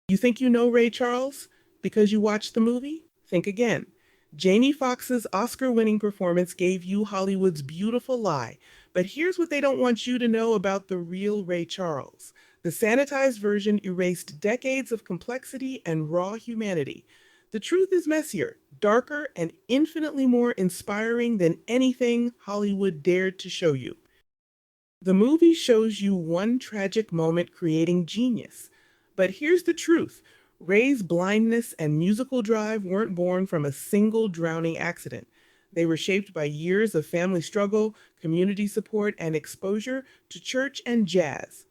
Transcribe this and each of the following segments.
You think you know Ray Charles because you watched the movie? Think again. Jamie Foxx's Oscar-winning performance gave you Hollywood's beautiful lie, but here's what they don't want you to know about the real Ray Charles. The sanitized version erased decades of complexity and raw humanity. The truth is messier, darker, and infinitely more inspiring than anything Hollywood dared to show you. The movie shows you one tragic moment creating genius. But here's the truth: Ray's blindness and musical drive weren't born from a single drowning accident. They were shaped by years of family struggle, community support, and exposure to church and jazz.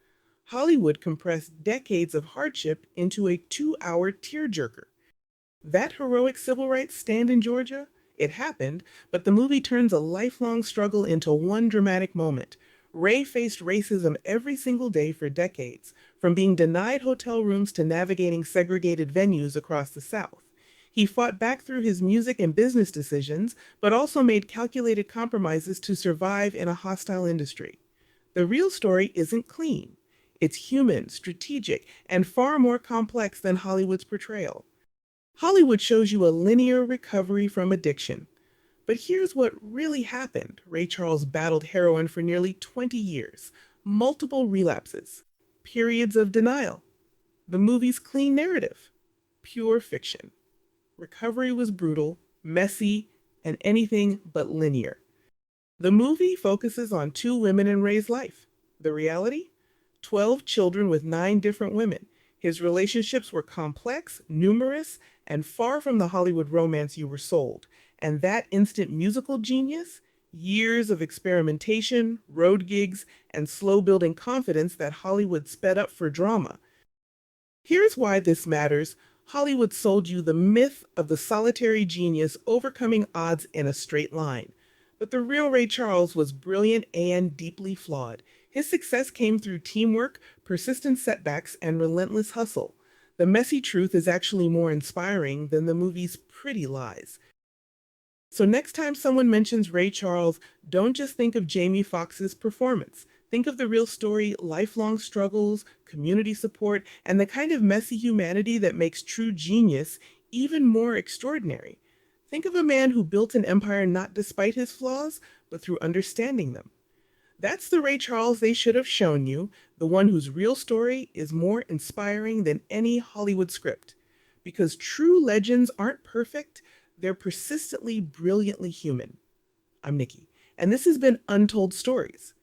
Hollywood compressed decades of hardship into a 2-hour tearjerker. That heroic civil rights stand in Georgia? It happened, but the movie turns a lifelong struggle into one dramatic moment. Ray faced racism every single day for decades, from being denied hotel rooms to navigating segregated venues across the South. He fought back through his music and business decisions, but also made calculated compromises to survive in a hostile industry. The real story isn't clean. It's human, strategic, and far more complex than Hollywood's portrayal. Hollywood shows you a linear recovery from addiction. But here's what really happened. Ray Charles battled heroin for nearly 20 years, multiple relapses, periods of denial. The movie's clean narrative, pure fiction. Recovery was brutal, messy, and anything but linear. The movie focuses on two women in Ray's life. The reality? 12 children with 9 different women. His relationships were complex, numerous, and far from the Hollywood romance you were sold. And that instant musical genius? Years of experimentation, road gigs, and slow building confidence that Hollywood sped up for drama. Here's why this matters. Hollywood sold you the myth of the solitary genius overcoming odds in a straight line. But the real Ray Charles was brilliant and deeply flawed. His success came through teamwork, persistent setbacks, and relentless hustle. The messy truth is actually more inspiring than the movie's pretty lies. So next time someone mentions Ray Charles, don't just think of Jamie Foxx's performance. Think of the real story, lifelong struggles, community support, and the kind of messy humanity that makes true genius even more extraordinary. Think of a man who built an empire not despite his flaws, but through understanding them. That's the Ray Charles they should have shown you, the one whose real story is more inspiring than any Hollywood script. Because true legends aren't perfect, they're persistently, brilliantly human. I'm Nikki, and this has been Untold Stories.